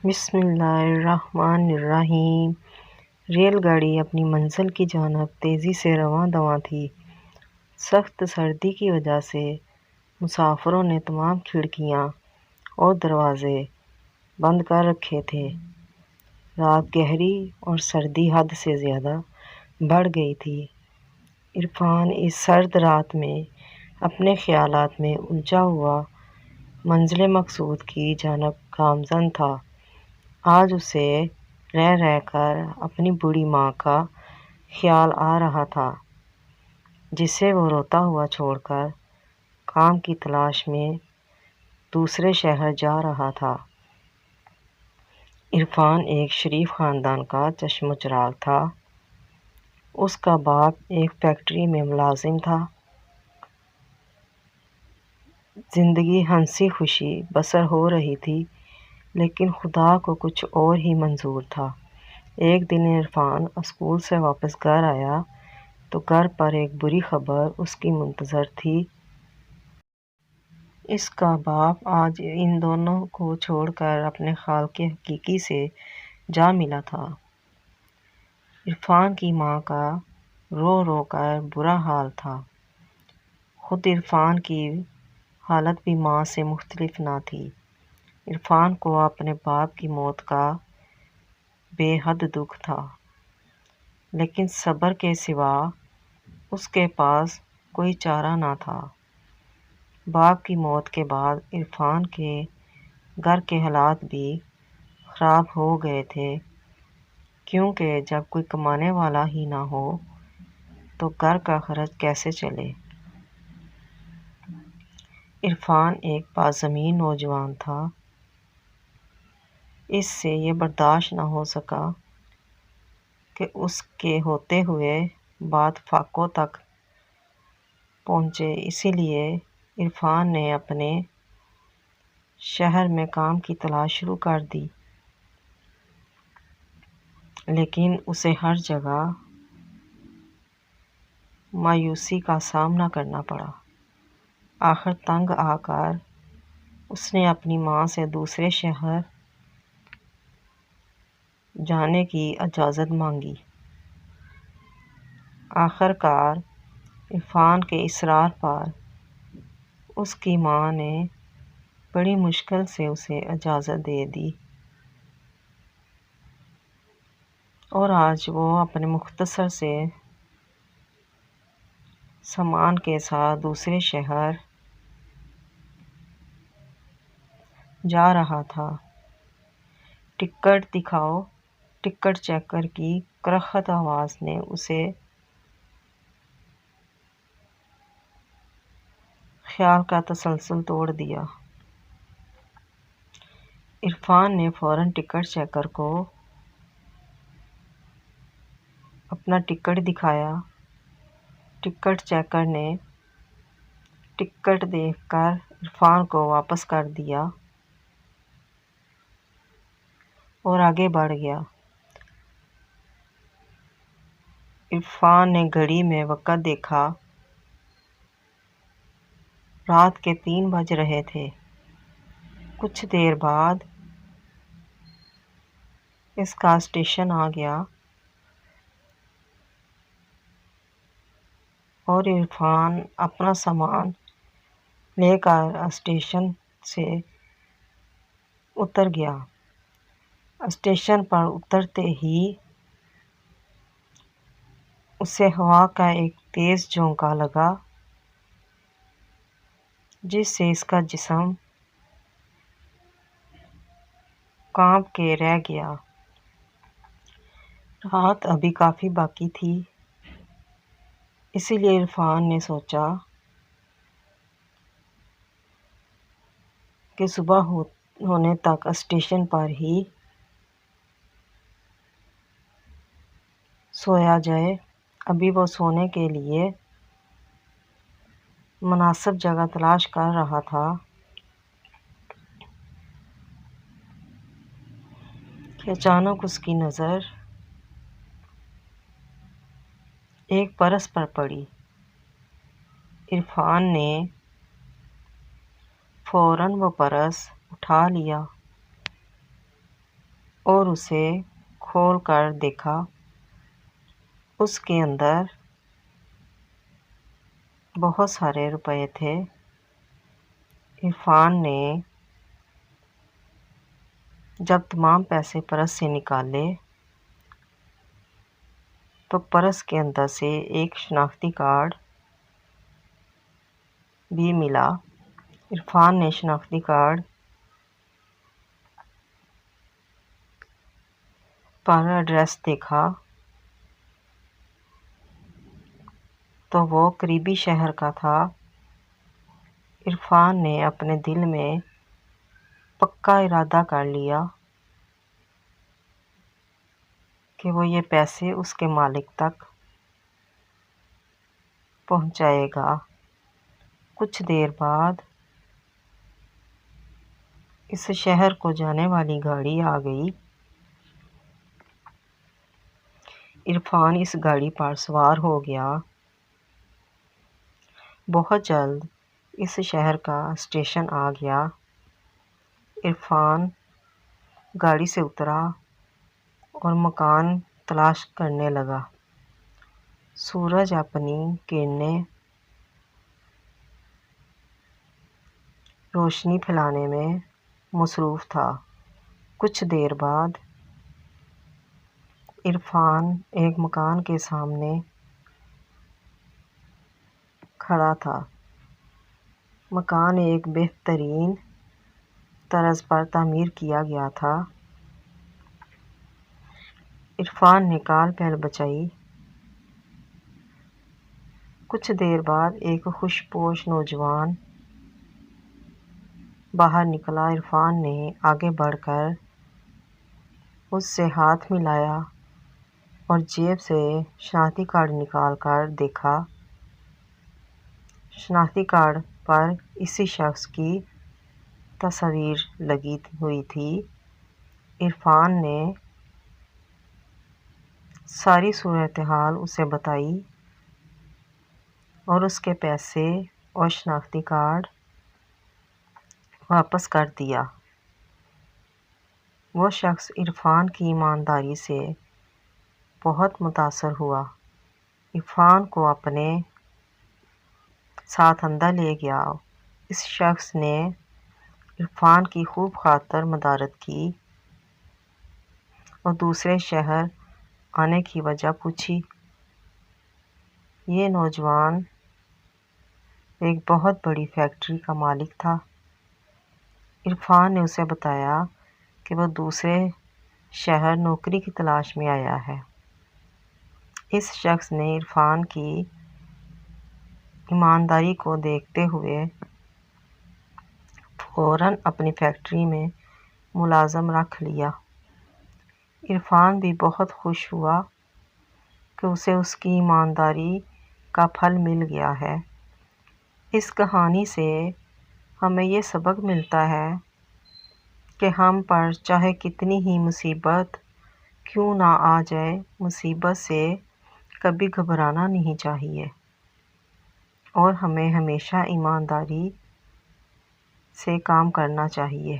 بسم اللہ الرحمن الرحیم۔ ریل گاڑی اپنی منزل کی جانب تیزی سے رواں دواں تھی۔ سخت سردی کی وجہ سے مسافروں نے تمام کھڑکیاں اور دروازے بند کر رکھے تھے۔ رات گہری اور سردی حد سے زیادہ بڑھ گئی تھی۔ عرفان اس سرد رات میں اپنے خیالات میں الجھا ہوا منزل مقصود کی جانب گامزن تھا۔ آج اسے رہ رہ کر اپنی بوڑھی ماں کا خیال آ رہا تھا، جسے وہ روتا ہوا چھوڑ کر کام کی تلاش میں دوسرے شہر جا رہا تھا۔ عرفان ایک شریف خاندان کا چشم و چراغ تھا۔ اس کا باپ ایک فیکٹری میں ملازم تھا۔ زندگی ہنسی خوشی بسر ہو رہی تھی، لیکن خدا کو کچھ اور ہی منظور تھا۔ ایک دن عرفان اسکول سے واپس گھر آیا تو گھر پر ایک بری خبر اس کی منتظر تھی۔ اس کا باپ آج ان دونوں کو چھوڑ کر اپنے خالق حقیقی سے جا ملا تھا۔ عرفان کی ماں کا رو رو کر برا حال تھا۔ خود عرفان کی حالت بھی ماں سے مختلف نہ تھی۔ عرفان کو اپنے باپ کی موت کا بے حد دکھ تھا، لیکن صبر کے سوا اس کے پاس کوئی چارہ نہ تھا۔ باپ کی موت کے بعد عرفان کے گھر کے حالات بھی خراب ہو گئے تھے، کیونکہ جب کوئی کمانے والا ہی نہ ہو تو گھر کا خرچ کیسے چلے۔ عرفان ایک بازمین نوجوان تھا۔ اس سے یہ برداشت نہ ہو سکا کہ اس کے ہوتے ہوئے بات فاقوں تک پہنچے، اسی لیے عرفان نے اپنے شہر میں کام کی تلاش شروع کر دی، لیکن اسے ہر جگہ مایوسی کا سامنا کرنا پڑا۔ آخر تنگ آ کر اس نے اپنی ماں سے دوسرے شہر جانے کی اجازت مانگی۔ آخر کار عرفان کے اصرار پر اس کی ماں نے بڑی مشکل سے اسے اجازت دے دی، اور آج وہ اپنے مختصر سے سامان کے ساتھ دوسرے شہر جا رہا تھا۔ ٹکٹ دکھاؤ، ٹکٹ چیکر کی کرخت آواز نے اسے خیال کا تسلسل توڑ دیا۔ عرفان نے فوراً ٹکٹ چیکر کو اپنا ٹکٹ دکھایا۔ ٹکٹ چیکر نے ٹکٹ دیکھ کر عرفان کو واپس کر دیا اور آگے بڑھ گیا۔ عرفان نے گھڑی میں وقت دیکھا۔ رات کے 3 بج رہے تھے۔ کچھ دیر بعد اس کا اسٹیشن آ گیا اور عرفان اپنا سامان لے کر اسٹیشن سے اتر گیا۔ اسٹیشن پر اترتے ہی اسے ہوا کا ایک تیز جھونکا لگا، جس سے اس کا جسم کانپ کے رہ گیا۔ رات ابھی کافی باقی تھی، اسی لیے عرفان نے سوچا کہ صبح ہونے تک اسٹیشن پر ہی سویا جائے۔ ابھی وہ سونے کے لیے مناسب جگہ تلاش کر رہا تھا کہ اچانک اس کی نظر ایک پرس پر پڑی۔ عرفان نے فوراً وہ پرس اٹھا لیا اور اسے کھول کر دیکھا۔ اس کے اندر بہت سارے روپے تھے۔ عرفان نے جب تمام پیسے پرس سے نکالے تو پرس کے اندر سے ایک شناختی کارڈ بھی ملا۔ عرفان نے شناختی کارڈ پر ایڈریس دیکھا تو وہ قریبی شہر کا تھا۔ عرفان نے اپنے دل میں پکا ارادہ کر لیا کہ وہ یہ پیسے اس کے مالک تک پہنچائے گا۔ کچھ دیر بعد اس شہر کو جانے والی گاڑی آ گئی۔ عرفان اس گاڑی پر سوار ہو گیا۔ بہت جلد اس شہر کا اسٹیشن آ گیا۔ عرفان گاڑی سے اترا اور مکان تلاش کرنے لگا۔ سورج اپنی کرنیں روشنی پھیلانے میں مصروف تھا۔ کچھ دیر بعد عرفان ایک مکان کے سامنے کھڑا تھا۔ مکان ایک بہترین طرز پر تعمیر کیا گیا تھا۔ عرفان نے کال بیل بجائی۔ کچھ دیر بعد ایک خوش پوش نوجوان باہر نکلا۔ عرفان نے آگے بڑھ کر اس سے ہاتھ ملایا اور جیب سے شناختی کارڈ نکال کر دیکھا۔ شناختی کارڈ پر اسی شخص کی تصویر لگی ہوئی تھی۔ عرفان نے ساری صورتحال اسے بتائی اور اس کے پیسے اور شناختی کارڈ واپس کر دیا۔ وہ شخص عرفان کی ایمانداری سے بہت متاثر ہوا۔ عرفان کو اپنے ساتھ اندر لے گیا۔ اس شخص نے عرفان کی خوب خاطر مدارت کی اور دوسرے شہر آنے کی وجہ پوچھی۔ یہ نوجوان ایک بہت بڑی فیکٹری کا مالک تھا۔ عرفان نے اسے بتایا کہ وہ دوسرے شہر نوکری کی تلاش میں آیا ہے۔ اس شخص نے عرفان کی ایمانداری کو دیکھتے ہوئے فوراً اپنی فیکٹری میں ملازم رکھ لیا۔ عرفان بھی بہت خوش ہوا کہ اسے اس کی ایمانداری کا پھل مل گیا ہے۔ اس کہانی سے ہمیں یہ سبق ملتا ہے کہ ہم پر چاہے کتنی ہی مصیبت کیوں نہ آ جائے، مصیبت سے کبھی گھبرانا نہیں چاہیے اور ہمیں ہمیشہ ایمانداری سے کام کرنا چاہیے۔